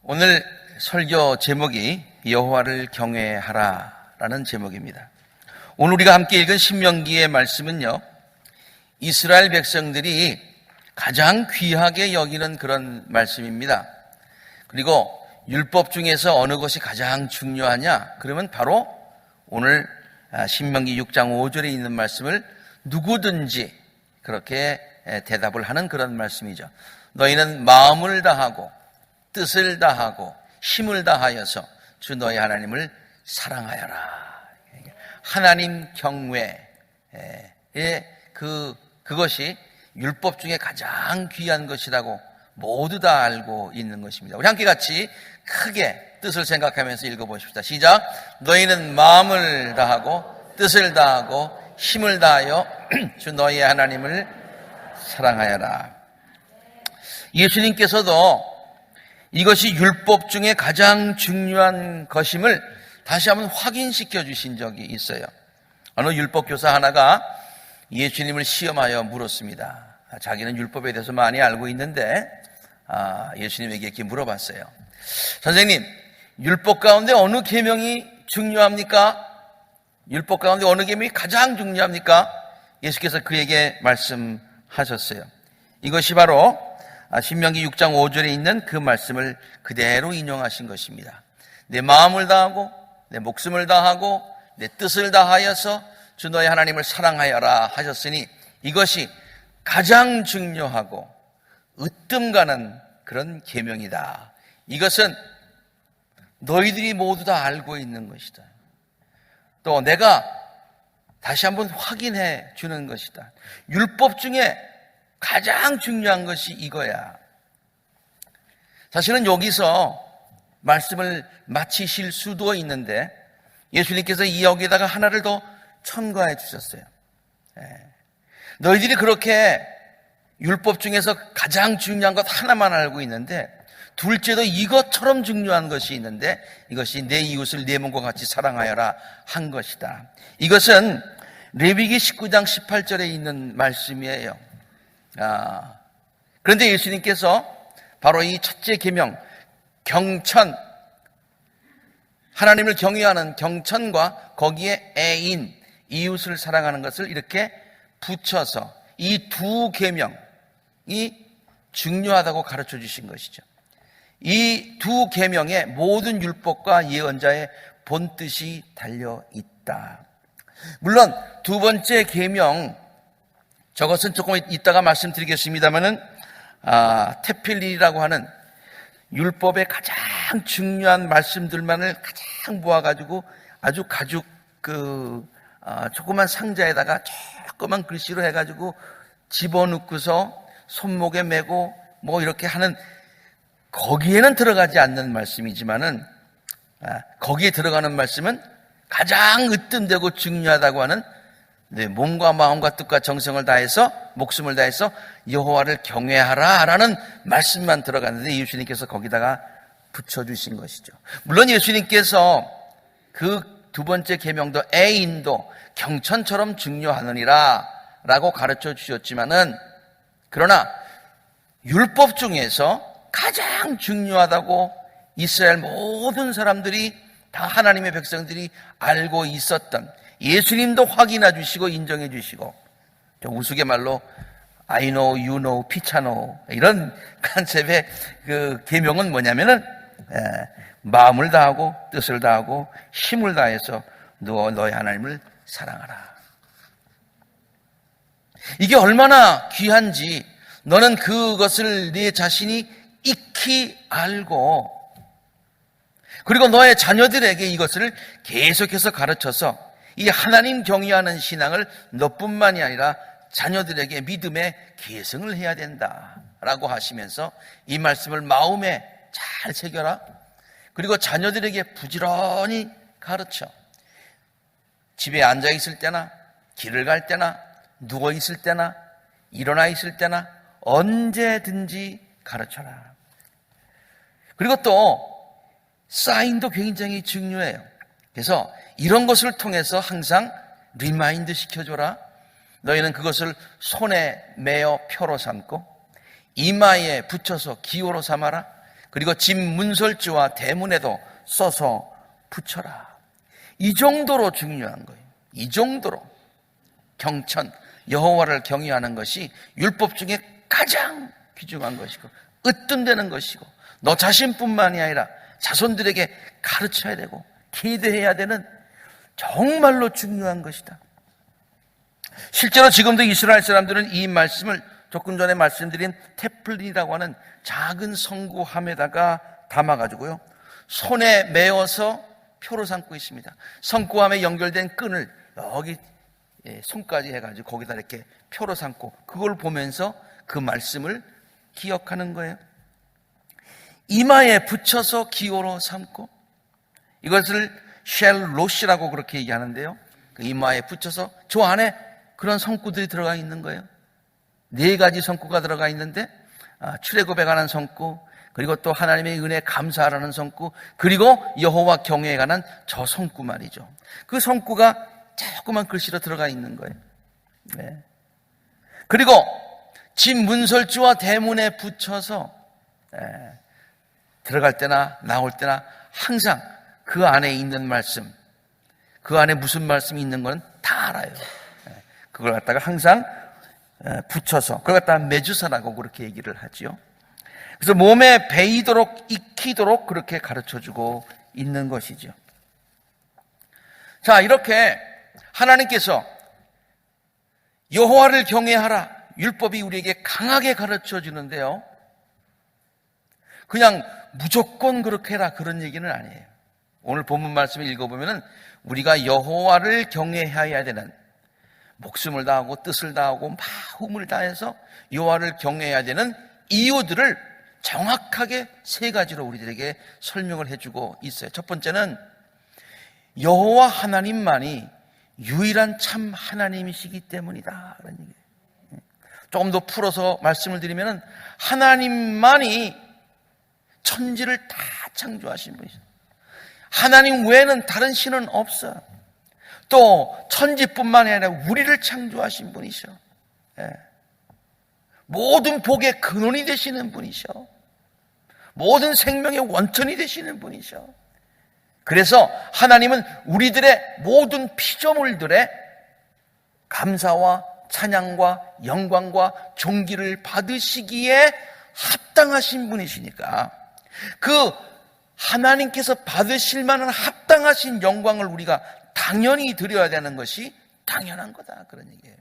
오늘 설교 제목이 여호와를 경외하라라는 제목입니다. 오늘 우리가 함께 읽은 신명기의 말씀은요, 이스라엘 백성들이 가장 귀하게 여기는 그런 말씀입니다. 그리고 율법 중에서 어느 것이 가장 중요하냐? 그러면 바로 오늘 신명기 6장 5절에 있는 말씀을 누구든지 그렇게 대답을 하는 그런 말씀이죠. 너희는 마음을 다하고 뜻을 다하고 힘을 다하여서 주 너희 하나님을 사랑하여라. 하나님 경외의 그것이 율법 중에 가장 귀한 것이라고 모두 다 알고 있는 것입니다. 우리 함께 같이 크게 뜻을 생각하면서 읽어보십시다. 시작. 너희는 마음을 다하고 뜻을 다하고 힘을 다하여 주 너희 하나님을 사랑하여라. 예수님께서도 이것이 율법 중에 가장 중요한 것임을 다시 한번 확인시켜 주신 적이 있어요. 어느 율법 교사 하나가 예수님을 시험하여 물었습니다. 자기는 율법에 대해서 많이 알고 있는데 예수님에게 이렇게 물어봤어요. 선생님, 율법 가운데 어느 계명이 중요합니까? 율법 가운데 어느 계명이 가장 중요합니까? 예수께서 그에게 말씀하셨어요. 이것이 바로 신명기 6장 5절에 있는 그 말씀을 그대로 인용하신 것입니다. 내 마음을 다하고 내 목숨을 다하고 내 뜻을 다하여서 주 너희 하나님을 사랑하여라 하셨으니 이것이 가장 중요하고 으뜸 가는 그런 계명이다. 이것은 너희들이 모두 다 알고 있는 것이다. 또 내가 다시 한번 확인해 주는 것이다. 율법 중에 가장 중요한 것이 이거야. 사실은 여기서 말씀을 마치실 수도 있는데 예수님께서 이 여기에다가 하나를 더 첨가해 주셨어요. 너희들이 그렇게 율법 중에서 가장 중요한 것 하나만 알고 있는데 둘째도 이것처럼 중요한 것이 있는데 이것이 내 이웃을 내 몸과 같이 사랑하여라 한 것이다. 이것은 레위기 19장 18절에 있는 말씀이에요. 그런데 예수님께서 바로 이 첫째 계명 경천, 하나님을 경외하는 경천과 거기에 애인, 이웃을 사랑하는 것을 이렇게 붙여서 이 두 계명이 중요하다고 가르쳐 주신 것이죠. 이 두 계명에 모든 율법과 예언자의 본뜻이 달려 있다. 물론 두 번째 계명, 저것은 조금 이따가 말씀드리겠습니다만은 테필리라고 하는 율법의 가장 중요한 말씀들만을 가장 모아가지고 아주 가죽 조그만 상자에다가 조그만 글씨로 해가지고 집어넣고서 손목에 메고 뭐 이렇게 하는, 거기에는 들어가지 않는 말씀이지만은 거기에 들어가는 말씀은 가장 으뜸되고 중요하다고 하는 내 몸과 마음과 뜻과 정성을 다해서 목숨을 다해서 여호와를 경외하라 라는 말씀만 들어갔는데 예수님께서 거기다가 붙여주신 것이죠. 물론 예수님께서 그 두 번째 계명도 애인도 경천처럼 중요하느니라 라고 가르쳐 주셨지만은, 그러나 율법 중에서 가장 중요하다고 이스라엘 모든 사람들이 다 하나님의 백성들이 알고 있었던, 예수님도 확인해 주시고 인정해 주시고, 우스갯말로 I know, you know, 피차 know 이런 컨셉의 그 계명은 뭐냐면은 마음을 다하고 뜻을 다하고 힘을 다해서 너희 하나님을 사랑하라. 이게 얼마나 귀한지 너는 그것을 네 자신이 익히 알고, 그리고 너의 자녀들에게 이것을 계속해서 가르쳐서 이 하나님 경외하는 신앙을 너뿐만이 아니라 자녀들에게 믿음의 계승을 해야 된다라고 하시면서 이 말씀을 마음에 잘 새겨라. 그리고 자녀들에게 부지런히 가르쳐. 집에 앉아 있을 때나 길을 갈 때나 누워 있을 때나 일어나 있을 때나 언제든지 가르쳐라. 그리고 또 사인도 굉장히 중요해요. 그래서 이런 것을 통해서 항상 리마인드 시켜줘라. 너희는 그것을 손에 매어 표로 삼고 이마에 붙여서 기호로 삼아라. 그리고 집 문설주와 대문에도 써서 붙여라. 이 정도로 중요한 거예요. 이 정도로 경천, 여호와를 경외하는 것이 율법 중에 가장 귀중한 것이고 으뜸되는 것이고 너 자신뿐만이 아니라 자손들에게 가르쳐야 되고 기대해야 되는 정말로 중요한 것이다. 실제로 지금도 이스라엘 사람들은 이 말씀을 조금 전에 말씀드린 테플린이라고 하는 작은 성구함에다가 담아가지고요, 손에 메어서 표로 삼고 있습니다. 성구함에 연결된 끈을 여기 손까지 해가지고 거기다 이렇게 표로 삼고 그걸 보면서 그 말씀을 기억하는 거예요. 이마에 붙여서 기호로 삼고, 이것을 쉘롯이라고 그렇게 얘기하는데요, 그 이마에 붙여서 저 안에 그런 성구들이 들어가 있는 거예요. 4가지 성구가 들어가 있는데 출애굽에 관한 성구, 그리고 또 하나님의 은혜에 감사하라는 성구, 그리고 여호와 경외에 관한 저 성구 말이죠. 그 성구가 조그만 글씨로 들어가 있는 거예요. 네. 그리고 집 문설주와 대문에 붙여서 들어갈 때나 나올 때나 항상 그 안에 있는 말씀, 그 안에 무슨 말씀이 있는 건 다 알아요. 그걸 갖다가 항상 붙여서 그걸 갖다가 메주사라고 그렇게 얘기를 하죠. 그래서 몸에 배이도록 익히도록 그렇게 가르쳐주고 있는 것이죠. 자, 이렇게 하나님께서 여호와를 경외하라, 율법이 우리에게 강하게 가르쳐 주는데요, 그냥 무조건 그렇게 해라 그런 얘기는 아니에요. 오늘 본문 말씀을 읽어보면 우리가 여호와를 경외해야 되는, 목숨을 다하고 뜻을 다하고 마음을 다해서 여호와를 경외해야 되는 이유들을 정확하게 3가지로 우리들에게 설명을 해주고 있어요. 첫 번째는 여호와 하나님만이 유일한 참 하나님이시기 때문이다, 그런 얘기예요. 조금 더 풀어서 말씀을 드리면 하나님만이 천지를 다 창조하신 분이죠. 하나님 외에는 다른 신은 없어요. 또 천지뿐만 아니라 우리를 창조하신 분이셔. 모든 복의 근원이 되시는 분이셔. 모든 생명의 원천이 되시는 분이셔. 그래서 하나님은 우리들의 모든 피조물들의 감사와 찬양과 영광과 존귀를 받으시기에 합당하신 분이시니까 그 하나님께서 받으실 만한 합당하신 영광을 우리가 당연히 드려야 되는 것이 당연한 거다, 그런 얘기예요.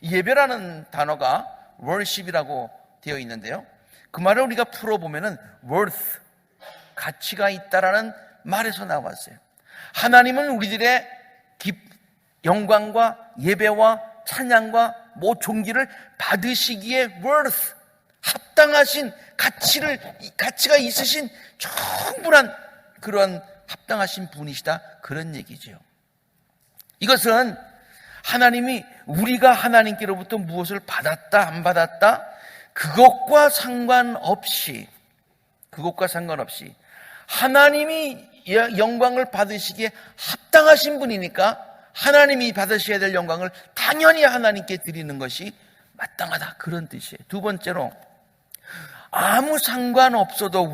예배라는 단어가 worship이라고 되어 있는데요, 그 말을 우리가 풀어보면은 worth, 가치가 있다라는 말에서 나왔어요. 하나님은 우리들의 영광과 예배와 찬양과 존귀를 받으시기에 worth, 합당하신 가치가 있으신 충분한 그런 합당하신 분이시다, 그런 얘기죠. 이것은 하나님이 우리가 하나님께로부터 무엇을 받았다 안 받았다 그것과 상관없이 하나님이 영광을 받으시기에 합당하신 분이니까 하나님이 받으셔야 될 영광을 당연히 하나님께 드리는 것이 마땅하다, 그런 뜻이에요. 두 번째로, 아무 상관없어도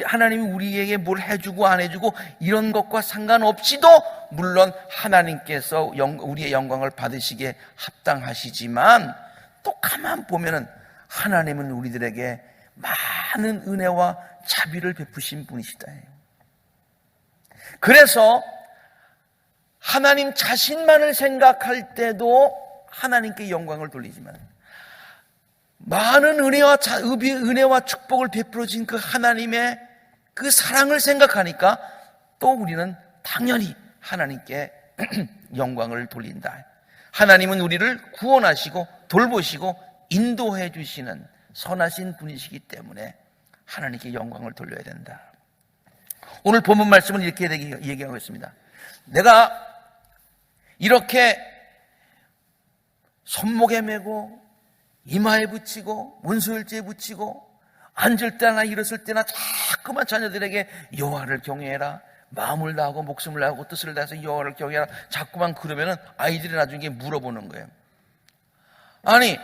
하나님이 우리에게 뭘 해주고 안 해주고 이런 것과 상관없이도 물론 하나님께서 우리의 영광을 받으시기에 합당하시지만, 또 가만 보면은 하나님은 우리들에게 많은 은혜와 자비를 베푸신 분이시다. 그래서 하나님 자신만을 생각할 때도 하나님께 영광을 돌리지만, 많은 은혜와 축복을 베풀어 준 그 하나님의 그 사랑을 생각하니까 또 우리는 당연히 하나님께 영광을 돌린다. 하나님은 우리를 구원하시고 돌보시고 인도해 주시는 선하신 분이시기 때문에 하나님께 영광을 돌려야 된다. 오늘 본문 말씀은 이렇게 얘기하고 있습니다. 내가 이렇게 손목에 메고 이마에 붙이고 문수일지에 붙이고 앉을 때나 일었을 때나 자꾸만 자녀들에게 여호와를 경외해라, 마음을 다하고 목숨을 다하고 뜻을 다해서 여호와를 경외하라, 자꾸만 그러면은 아이들이 나중에 물어보는 거예요. 아니,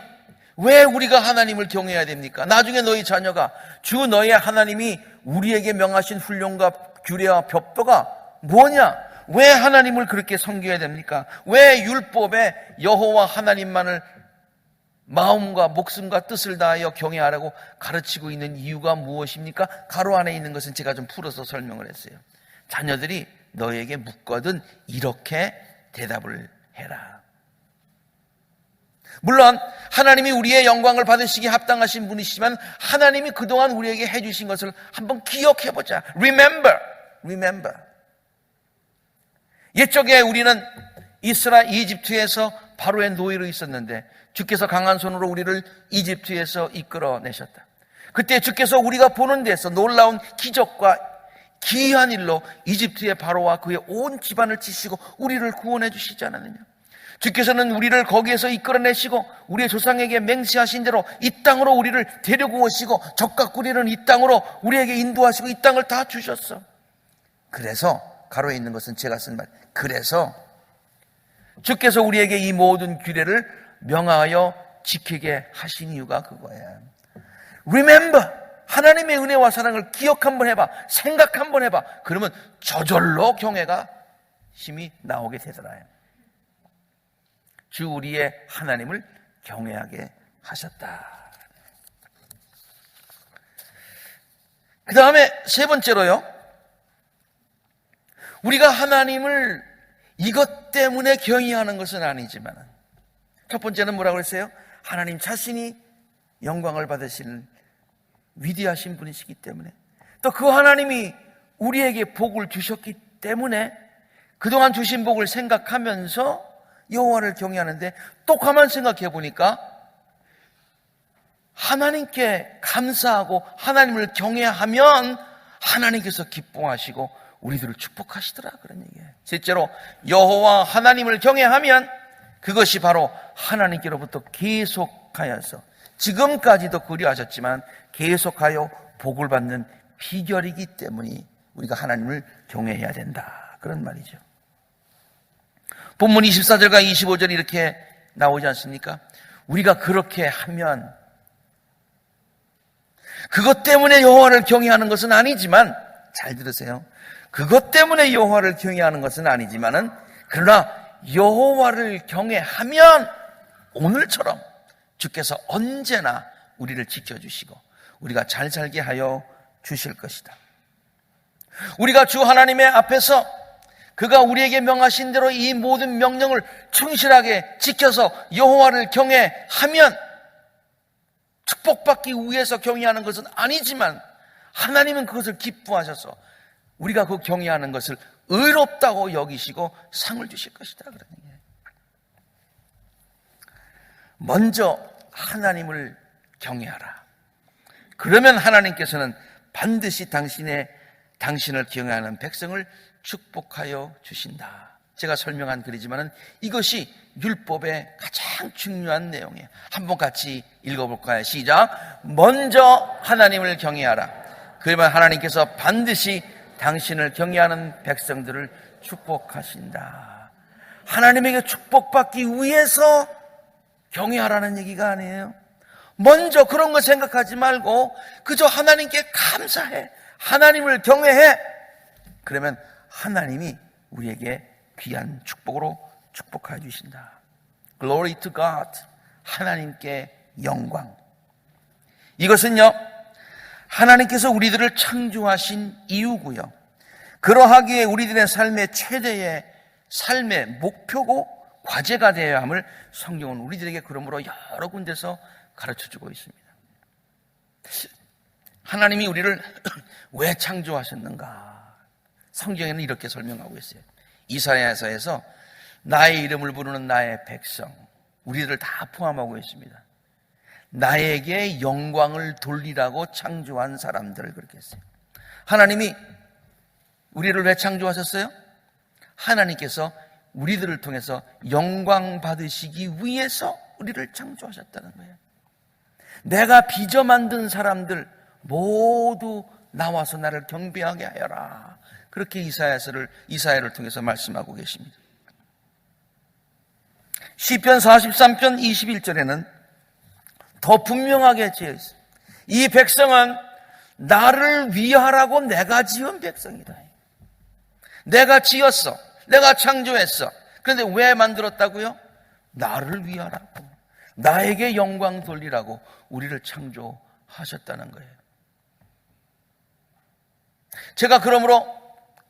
왜 우리가 하나님을 경외해야 됩니까? 나중에 너희 자녀가 주 너희 하나님이 우리에게 명하신 훈령과 규례와 법도가 뭐냐? 왜 하나님을 그렇게 섬겨야 됩니까? 왜 율법에 여호와 하나님만을 마음과 목숨과 뜻을 다하여 경외하라고 가르치고 있는 이유가 무엇입니까? 가로 안에 있는 것은 제가 좀 풀어서 설명을 했어요. 자녀들이 너에게 묻거든 이렇게 대답을 해라. 물론 하나님이 우리의 영광을 받으시기에 합당하신 분이시지만 하나님이 그동안 우리에게 해주신 것을 한번 기억해보자. Remember. 옛적에 우리는 이집트에서 바로의 노예로 있었는데 주께서 강한 손으로 우리를 이집트에서 이끌어내셨다. 그때 주께서 우리가 보는 데서 놀라운 기적과 기이한 일로 이집트의 바로와 그의 온 집안을 치시고 우리를 구원해 주시지 않았느냐. 주께서는 우리를 거기에서 이끌어내시고 우리의 조상에게 맹세하신 대로 이 땅으로 우리를 데리고 오시고 적과 꾸리는 이 땅으로 우리에게 인도하시고 이 땅을 다 주셨어. 그래서 가로에 있는 것은 제가 쓴 말. 그래서 주께서 우리에게 이 모든 규례를 명하여 지키게 하신 이유가 그거예요. Remember. 하나님의 은혜와 사랑을 기억 한번 해봐. 생각 한번 해봐. 그러면 저절로 경외가 힘이 나오게 되더라요. 주 우리의 하나님을 경외하게 하셨다. 그 다음에 세 번째로요. 우리가 하나님을 이것 때문에 경외하는 것은 아니지만 첫 번째는 뭐라고 했어요? 하나님 자신이 영광을 받으시는 위대하신 분이시기 때문에 또 그 하나님이 우리에게 복을 주셨기 때문에 그동안 주신 복을 생각하면서 여호와를 경외하는데 또 가만 생각해 보니까 하나님께 감사하고 하나님을 경외하면 하나님께서 기뻐하시고 우리들을 축복하시더라 그런 얘기예요. 실제로 여호와 하나님을 경외하면 그것이 바로 하나님께로부터 계속하여서 지금까지도 그리하셨지만 계속하여 복을 받는 비결이기 때문에 우리가 하나님을 경외해야 된다 그런 말이죠. 본문 24절과 25절이 이렇게 나오지 않습니까? 우리가 그렇게 하면 그것 때문에 여호와를 경외하는 것은 아니지만 잘 들으세요. 그것 때문에 여호와를 경외하는 것은 아니지만은 그러나 여호와를 경외하면 오늘처럼 주께서 언제나 우리를 지켜주시고 우리가 잘 살게 하여 주실 것이다. 우리가 주 하나님의 앞에서 그가 우리에게 명하신 대로 이 모든 명령을 충실하게 지켜서 여호와를 경외하면 축복받기 위해서 경외하는 것은 아니지만 하나님은 그것을 기뻐하셔서 우리가 그 경외하는 것을 의롭다고 여기시고 상을 주실 것이다 그런 얘기예요. 먼저 하나님을 경외하라. 그러면 하나님께서는 반드시 당신을 경외하는 백성을 축복하여 주신다. 제가 설명한 글이지만은 이것이 율법의 가장 중요한 내용이에요. 한번 같이 읽어볼까요? 시작. 먼저 하나님을 경외하라. 그러면 하나님께서 반드시 당신을 경외하는 백성들을 축복하신다. 하나님에게 축복받기 위해서 경외하라는 얘기가 아니에요. 먼저 그런 거 생각하지 말고 그저 하나님께 감사해. 하나님을 경외해. 그러면 하나님이 우리에게 귀한 축복으로 축복해 주신다. Glory to God. 하나님께 영광. 이것은요, 하나님께서 우리들을 창조하신 이유고요. 그러하기에 우리들의 삶의 최대의 삶의 목표고 과제가 되어야 함을 성경은 우리들에게 그러므로 여러 군데서 가르쳐주고 있습니다. 하나님이 우리를 왜 창조하셨는가? 성경에는 이렇게 설명하고 있어요. 이사야서에서 나의 이름을 부르는 나의 백성, 우리들을 다 포함하고 있습니다. 나에게 영광을 돌리라고 창조한 사람들을 그렇게 했어요. 하나님이 우리를 왜 창조하셨어요? 하나님께서 우리들을 통해서 영광 받으시기 위해서 우리를 창조하셨다는 거예요. 내가 빚어 만든 사람들 모두 나와서 나를 경배하게 하여라. 그렇게 이사야를 통해서 말씀하고 계십니다. 시편 43편 21절에는 더 분명하게 지어 있어요. 이 백성은 나를 위하라고 내가 지은 백성이다. 내가 지었어. 내가 창조했어. 그런데 왜 만들었다고요? 나를 위하라고, 나에게 영광 돌리라고 우리를 창조하셨다는 거예요. 제가 그러므로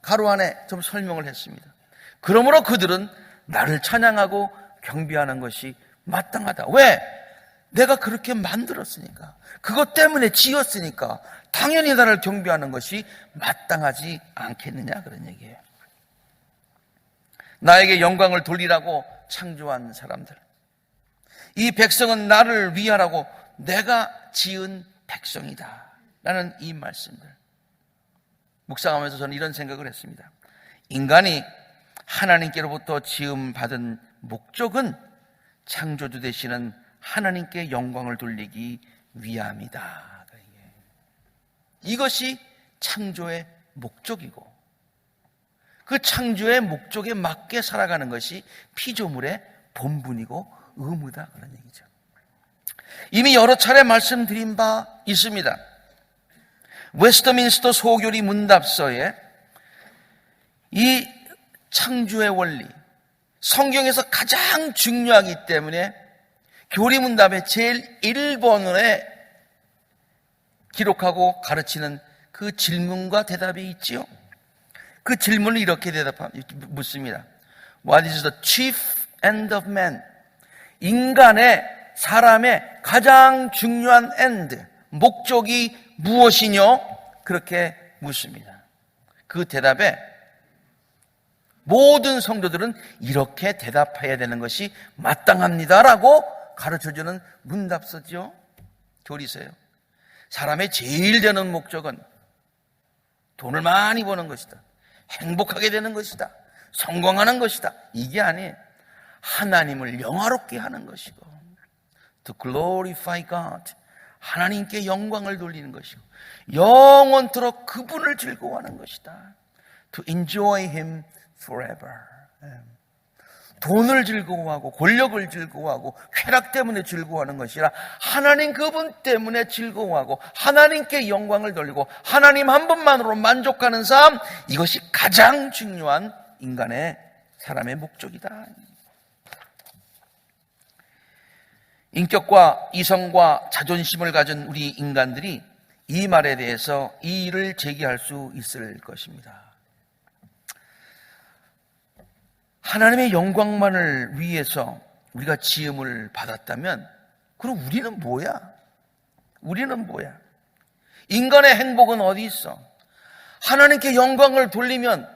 가로 안에 좀 설명을 했습니다. 그러므로 그들은 나를 찬양하고 경배하는 것이 마땅하다. 왜? 내가 그렇게 만들었으니까, 그것 때문에 지었으니까 당연히 나를 경배하는 것이 마땅하지 않겠느냐, 그런 얘기예요. 나에게 영광을 돌리라고 창조한 사람들, 이 백성은 나를 위하라고 내가 지은 백성이다 라는 이 말씀들 묵상하면서 저는 이런 생각을 했습니다. 인간이 하나님께로부터 지음받은 목적은 창조주 되시는 하나님께 영광을 돌리기 위함이다. 이것이 창조의 목적이고, 그 창조의 목적에 맞게 살아가는 것이 피조물의 본분이고 의무다, 그런 얘기죠. 이미 여러 차례 말씀드린 바 있습니다. 웨스트민스터 소교리 문답서에 이 창조의 원리, 성경에서 가장 중요하기 때문에 교리 문답의 제일 1번에 기록하고 가르치는 그 질문과 대답이 있지요. 그 질문을 이렇게 묻습니다. What is the chief end of man? 인간의, 사람의 가장 중요한 end, 목적이 무엇이뇨? 그렇게 묻습니다. 그 대답에 모든 성도들은 이렇게 대답해야 되는 것이 마땅합니다라고 가르쳐주는 문답서죠. 교리서예요. 사람의 제일 되는 목적은 돈을 많이 버는 것이다, 행복하게 되는 것이다, 성공하는 것이다, 이게 아니에요. 하나님을 영화롭게 하는 것이고, to glorify God, 하나님께 영광을 돌리는 것이고, 영원토록 그분을 즐거워하는 것이다, to enjoy Him forever. 돈을 즐거워하고 권력을 즐거워하고 쾌락 때문에 즐거워하는 것이 아니라 하나님 그분 때문에 즐거워하고 하나님께 영광을 돌리고 하나님 한 분만으로 만족하는 삶, 이것이 가장 중요한 인간의, 사람의 목적이다. 인격과 이성과 자존심을 가진 우리 인간들이 이 말에 대해서 이의를 제기할 수 있을 것입니다. 하나님의 영광만을 위해서 우리가 지음을 받았다면 그럼 우리는 뭐야? 우리는 뭐야? 인간의 행복은 어디 있어? 하나님께 영광을 돌리면,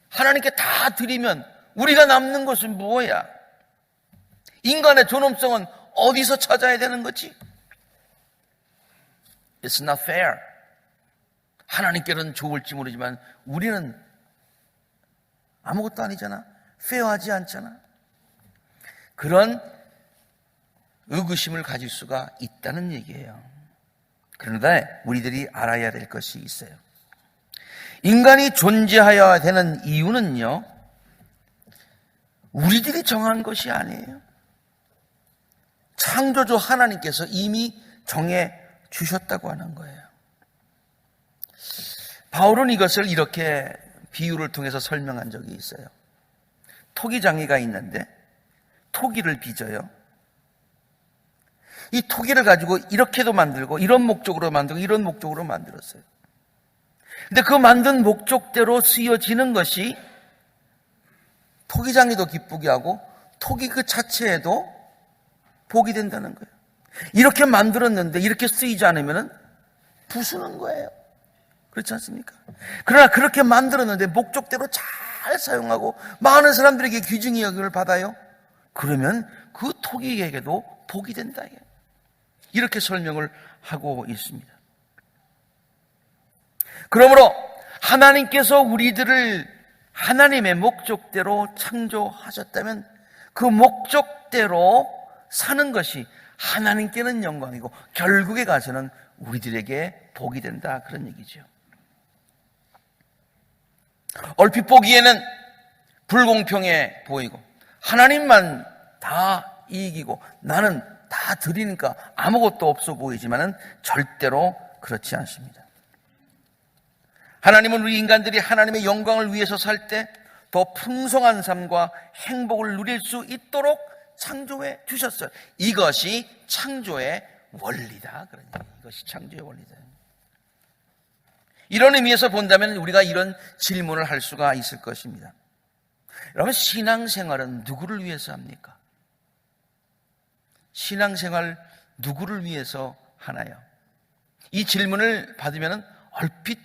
하나님께 다 드리면 우리가 남는 것은 뭐야? 인간의 존엄성은 어디서 찾아야 되는 거지? It's not fair. 하나님께는 좋을지 모르지만 우리는 아무것도 아니잖아. 페어하지 않잖아. 그런 의구심을 가질 수가 있다는 얘기예요. 그런데 우리들이 알아야 될 것이 있어요. 인간이 존재하여야 되는 이유는요, 우리들이 정한 것이 아니에요. 창조주 하나님께서 이미 정해 주셨다고 하는 거예요. 바울은 이것을 이렇게 비유를 통해서 설명한 적이 있어요. 토기장이가 있는데 토기를 빚어요. 이 토기를 가지고 이렇게도 만들고 이런 목적으로 만들고 이런 목적으로 만들었어요. 근데 그 만든 목적대로 쓰여지는 것이 토기장이도 기쁘게 하고 토기 그 자체에도 복이 된다는 거예요. 이렇게 만들었는데 이렇게 쓰이지 않으면 부수는 거예요. 그렇지 않습니까? 그러나 그렇게 만들었는데 목적대로 잘 사용하고 많은 사람들에게 귀중히 여김을 받아요. 그러면 그 토기에게도 복이 된다. 이렇게 설명을 하고 있습니다. 그러므로 하나님께서 우리들을 하나님의 목적대로 창조하셨다면 그 목적대로 사는 것이 하나님께는 영광이고 결국에 가서는 우리들에게 복이 된다, 그런 얘기죠. 얼핏 보기에는 불공평해 보이고 하나님만 다 이기고 나는 다 드리니까 아무것도 없어 보이지만은 절대로 그렇지 않습니다. 하나님은 우리 인간들이 하나님의 영광을 위해서 살 때 더 풍성한 삶과 행복을 누릴 수 있도록 창조해 주셨어요. 이것이 창조의 원리다. 그러니까 이것이 창조의 원리다. 이런 의미에서 본다면 우리가 이런 질문을 할 수가 있을 것입니다. 여러분, 신앙생활은 누구를 위해서 합니까? 신앙생활 누구를 위해서 하나요? 이 질문을 받으면 얼핏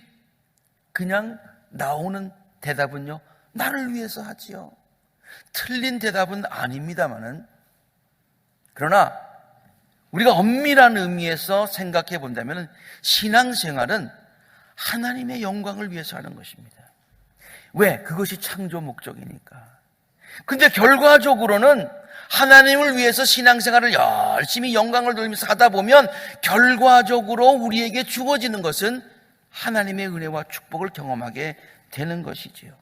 그냥 나오는 대답은요, 나를 위해서 하지요. 틀린 대답은 아닙니다만은, 그러나 우리가 엄밀한 의미에서 생각해 본다면 신앙생활은 하나님의 영광을 위해서 하는 것입니다. 왜? 그것이 창조 목적이니까. 근데 결과적으로는 하나님을 위해서 신앙생활을 열심히 영광을 돌리면서 하다 보면 결과적으로 우리에게 주어지는 것은 하나님의 은혜와 축복을 경험하게 되는 것이지요.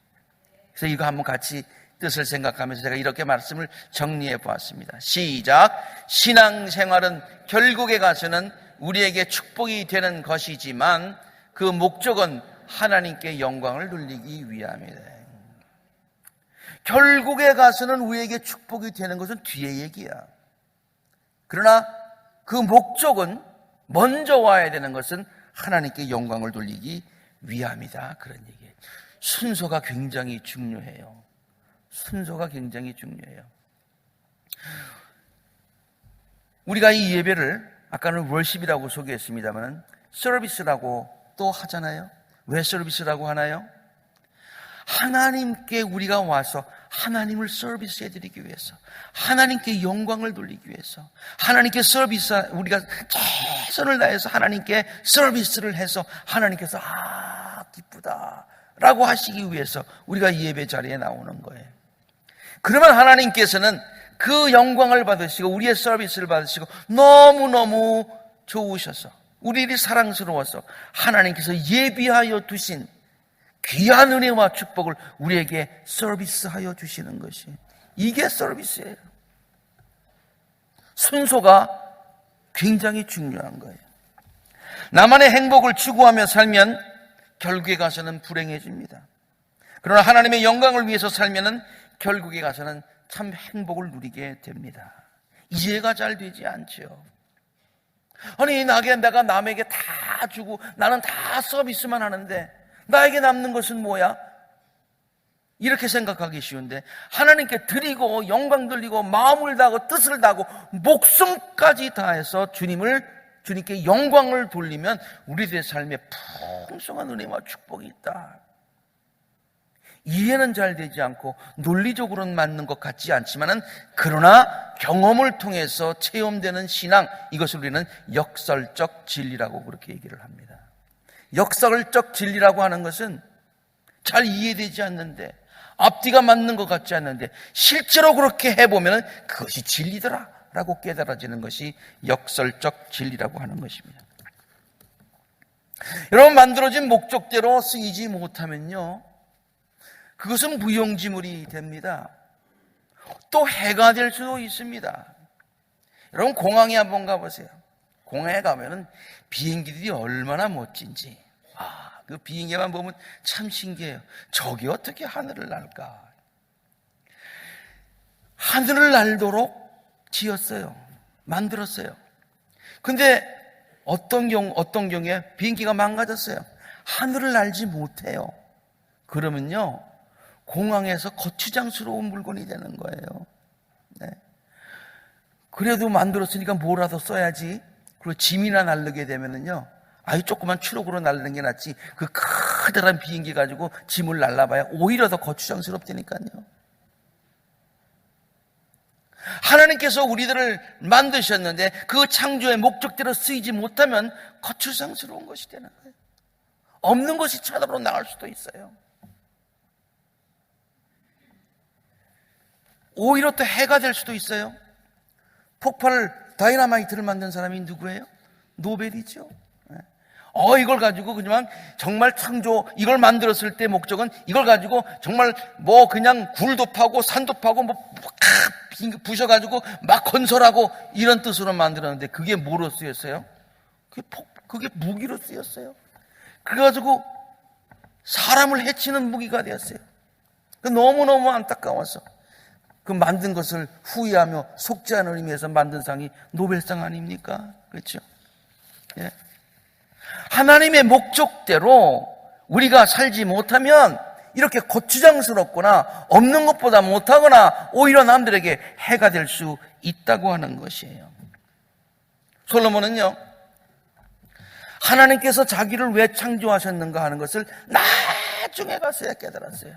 그래서 이거 한번 같이 뜻을 생각하면서 제가 이렇게 말씀을 정리해 보았습니다. 시작. 신앙생활은 결국에 가서는 우리에게 축복이 되는 것이지만 그 목적은 하나님께 영광을 돌리기 위함이다. 결국에 가서는 우리에게 축복이 되는 것은 뒤의 얘기야. 그러나 그 목적은, 먼저 와야 되는 것은 하나님께 영광을 돌리기 위함이다. 그런 얘기예요. 순서가 굉장히 중요해요. 순서가 굉장히 중요해요. 우리가 이 예배를 아까는 월십이라고 소개했습니다만 서비스라고 또 하잖아요. 왜 서비스라고 하나요? 하나님께 우리가 와서 하나님을 서비스해드리기 위해서, 하나님께 영광을 돌리기 위해서, 하나님께 우리가 최선을 다해서 하나님께 서비스를 해서 하나님께서 기쁘다 라고 하시기 위해서 우리가 이 예배 자리에 나오는 거예요. 그러면 하나님께서는 그 영광을 받으시고 우리의 서비스를 받으시고 너무너무 좋으셔서, 우리들이 사랑스러워서 하나님께서 예비하여 두신 귀한 은혜와 축복을 우리에게 서비스하여 주시는 것이, 이게 서비스예요. 순서가 굉장히 중요한 거예요. 나만의 행복을 추구하며 살면 결국에 가서는 불행해집니다. 그러나 하나님의 영광을 위해서 살면은 결국에 가서는 참 행복을 누리게 됩니다. 이해가 잘 되지 않죠. 아니, 내가 남에게 다 주고 나는 다 서비스만 하는데 나에게 남는 것은 뭐야? 이렇게 생각하기 쉬운데, 하나님께 드리고 영광 돌리고 마음을 다하고 뜻을 다하고 목숨까지 다해서 주님께 영광을 돌리면 우리들의 삶에 풍성한 은혜와 축복이 있다. 이해는 잘 되지 않고 논리적으로는 맞는 것 같지 않지만은, 그러나 경험을 통해서 체험되는 신앙, 이것을 우리는 역설적 진리라고 그렇게 얘기를 합니다. 역설적 진리라고 하는 것은 잘 이해되지 않는데, 앞뒤가 맞는 것 같지 않는데 실제로 그렇게 해보면 그것이 진리더라 라고 깨달아지는 것이 역설적 진리라고 하는 것입니다. 여러분, 만들어진 목적대로 쓰이지 못하면요, 그것은 무용지물이 됩니다. 또 해가 될 수도 있습니다. 여러분, 공항에 한번 가보세요. 공항에 가면은 비행기들이 얼마나 멋진지, 그 비행기만 보면 참 신기해요. 저기 어떻게 하늘을 날까? 하늘을 날도록 지었어요. 만들었어요. 근데 어떤 경우에 비행기가 망가졌어요. 하늘을 날지 못해요. 그러면요, 공항에서 거추장스러운 물건이 되는 거예요. 네. 그래도 만들었으니까 뭐라도 써야지. 그리고 짐이나 날르게 되면은요, 아주 조그만 추록으로 날르는 게 낫지, 그 커다란 비행기 가지고 짐을 날라봐야 오히려 더 거추장스럽다니까요. 하나님께서 우리들을 만드셨는데 그 창조의 목적대로 쓰이지 못하면 거추장스러운 것이 되는 거예요. 없는 것이 차도로 나갈 수도 있어요. 오히려 또 해가 될 수도 있어요. 다이나마이트를 만든 사람이 누구예요? 노벨이죠. 이걸 가지고 그냥 정말 창조, 이걸 만들었을 때 목적은 이걸 가지고 정말 뭐 그냥 굴도 파고 산도 파고 뭐 부셔가지고 막 건설하고 이런 뜻으로 만들었는데 그게 뭐로 쓰였어요? 그게 무기로 쓰였어요. 그래가지고 사람을 해치는 무기가 되었어요. 너무너무 안타까워서 그 만든 것을 후회하며 속지 않은 의미에서 만든 상이 노벨상 아닙니까? 그렇죠? 예. 하나님의 목적대로 우리가 살지 못하면 이렇게 고추장스럽거나 없는 것보다 못하거나 오히려 남들에게 해가 될 수 있다고 하는 것이에요. 솔로몬은요, 하나님께서 자기를 왜 창조하셨는가 하는 것을 나중에 가서야 깨달았어요.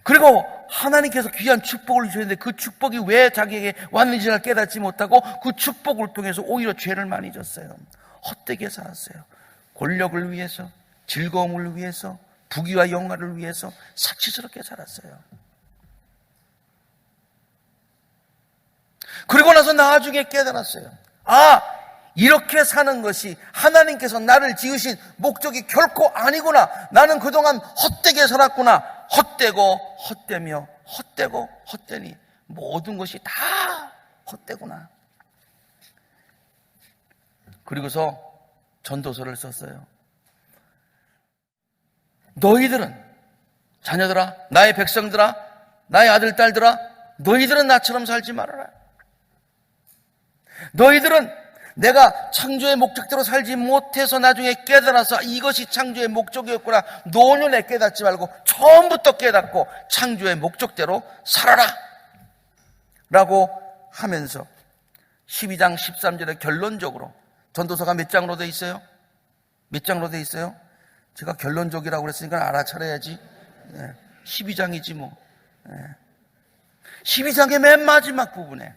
그리고 하나님께서 귀한 축복을 주셨는데 그 축복이 왜 자기에게 왔는지를 깨닫지 못하고 그 축복을 통해서 오히려 죄를 많이 졌어요. 헛되게 살았어요. 권력을 위해서, 즐거움을 위해서, 부귀와 영화를 위해서 사치스럽게 살았어요. 그리고 나서 나중에 깨달았어요. 이렇게 사는 것이 하나님께서 나를 지으신 목적이 결코 아니구나. 나는 그동안 헛되게 살았구나. 헛되고 헛되며 헛되고 헛되니 모든 것이 다 헛되구나. 그리고서 전도서를 썼어요. 너희들은, 자녀들아, 나의 백성들아, 나의 아들, 딸들아, 너희들은 나처럼 살지 말아라. 너희들은 내가 창조의 목적대로 살지 못해서 나중에 깨달아서 이것이 창조의 목적이었구나 노년에 깨닫지 말고 처음부터 깨닫고 창조의 목적대로 살아라 라고 하면서 12장 13절에 결론적으로, 전도서가 몇 장으로 돼 있어요? 몇 장으로 돼 있어요? 제가 결론적이라고 그랬으니까 알아차려야지. 12장이지 뭐. 12장의 맨 마지막 부분에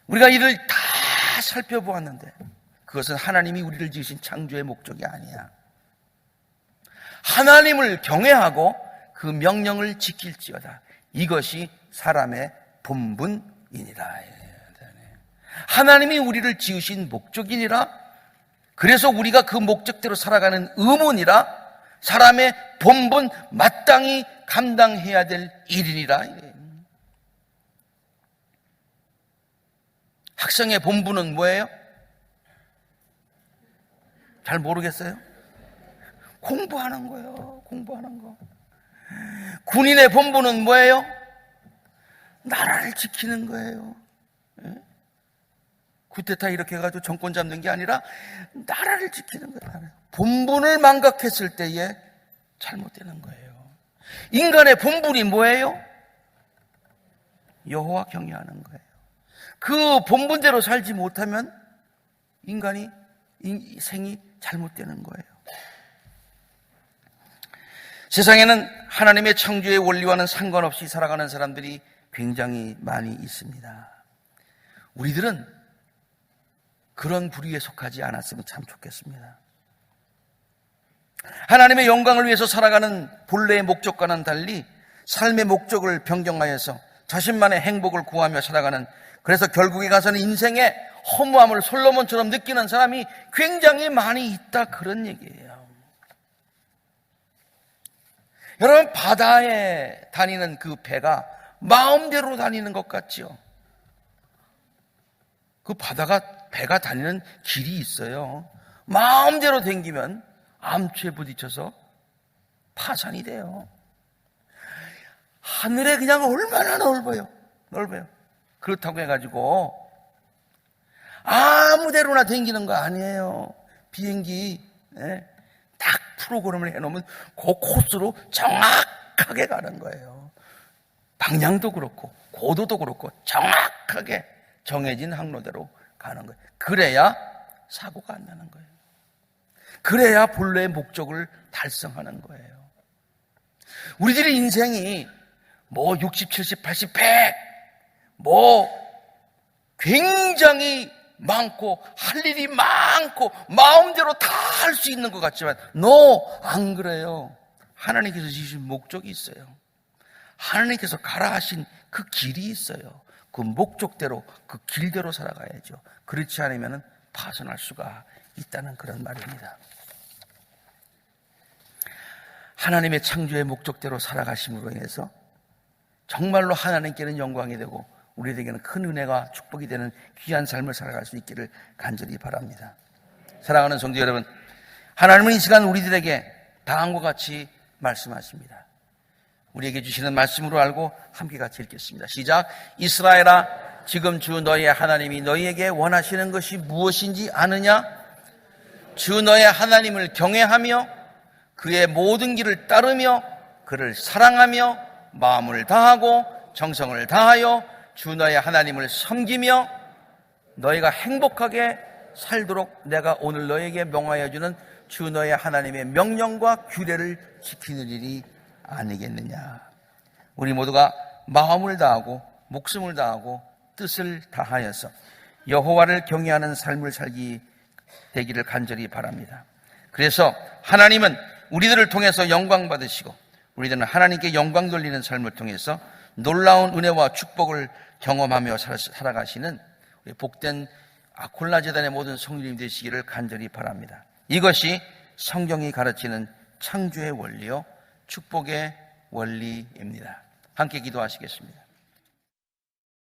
우리가 이를 다 살펴보았는데 그것은 하나님이 우리를 지으신 창조의 목적이 아니야. 하나님을 경외하고 그 명령을 지킬지어다. 이것이 사람의 본분이니라. 하나님이 우리를 지으신 목적이니라. 그래서 우리가 그 목적대로 살아가는 의무니라. 사람의 본분 마땅히 감당해야 될 일이니라. 학생의 본분은 뭐예요? 잘 모르겠어요? 공부하는 거예요. 공부하는 거. 군인의 본분은 뭐예요? 나라를 지키는 거예요. 쿠데타 이렇게 해가지고 정권 잡는 게 아니라 나라를 지키는 거예요. 본분을 망각했을 때에 잘못되는 거예요. 인간의 본분이 뭐예요? 여호와 경외하는 거예요. 그 본분대로 살지 못하면 인간이 생이 잘못되는 거예요. 세상에는 하나님의 창조의 원리와는 상관없이 살아가는 사람들이 굉장히 많이 있습니다. 우리들은 그런 부류에 속하지 않았으면 참 좋겠습니다. 하나님의 영광을 위해서 살아가는 본래의 목적과는 달리 삶의 목적을 변경하여서 자신만의 행복을 구하며 살아가는, 그래서 결국에 가서는 인생의 허무함을 솔로몬처럼 느끼는 사람이 굉장히 많이 있다, 그런 얘기예요. 여러분, 바다에 다니는 그 배가 마음대로 다니는 것 같죠? 그 배가 다니는 길이 있어요. 마음대로 댕기면 암초에 부딪혀서 파산이 돼요. 하늘에 그냥 얼마나 넓어요. 그렇다고 해가지고 아무데로나 댕기는 거 아니에요. 비행기 딱 프로그램을 해놓으면 그 코스로 정확하게 가는 거예요. 방향도 그렇고 고도도 그렇고 정확하게 정해진 항로대로 가는 거예요. 그래야 사고가 안 나는 거예요. 그래야 본래의 목적을 달성하는 거예요. 우리들의 인생이 뭐 60, 70, 80, 100 굉장히 많고 할 일이 많고 마음대로 다 할 수 있는 것 같지만 안 그래요. 하나님께서 지으신 목적이 있어요. 하나님께서 가라 하신 그 길이 있어요. 그 목적대로 그 길대로 살아가야죠. 그렇지 않으면 파손할 수가 있다는 그런 말입니다. 하나님의 창조의 목적대로 살아가심으로 인해서 정말로 하나님께는 영광이 되고 우리에게는 큰 은혜가 축복이 되는 귀한 삶을 살아갈 수 있기를 간절히 바랍니다. 사랑하는 성도 여러분, 하나님은 이 시간 우리들에게 다음과 같이 말씀하십니다. 우리에게 주시는 말씀으로 알고 함께 같이 읽겠습니다. 시작. 이스라엘아, 지금 주 너희의 하나님이 너희에게 원하시는 것이 무엇인지 아느냐? 주 너희의 하나님을 경외하며 그의 모든 길을 따르며 그를 사랑하며 마음을 다하고 정성을 다하여 주 너희의 하나님을 섬기며 너희가 행복하게 살도록 내가 오늘 너희에게 명하여 주는 주 너희의 하나님의 명령과 규례를 지키는 일이 아니겠느냐. 우리 모두가 마음을 다하고 목숨을 다하고 뜻을 다하여서 여호와를 경외하는 삶을 살기 되기를 간절히 바랍니다. 그래서 하나님은 우리들을 통해서 영광 받으시고 우리들은 하나님께 영광 돌리는 삶을 통해서 놀라운 은혜와 축복을 경험하며 살아가시는 우리 복된 아콜라 재단의 모든 성도님 되시기를 간절히 바랍니다. 이것이 성경이 가르치는 창조의 원리요 축복의 원리입니다. 함께 기도하시겠습니다.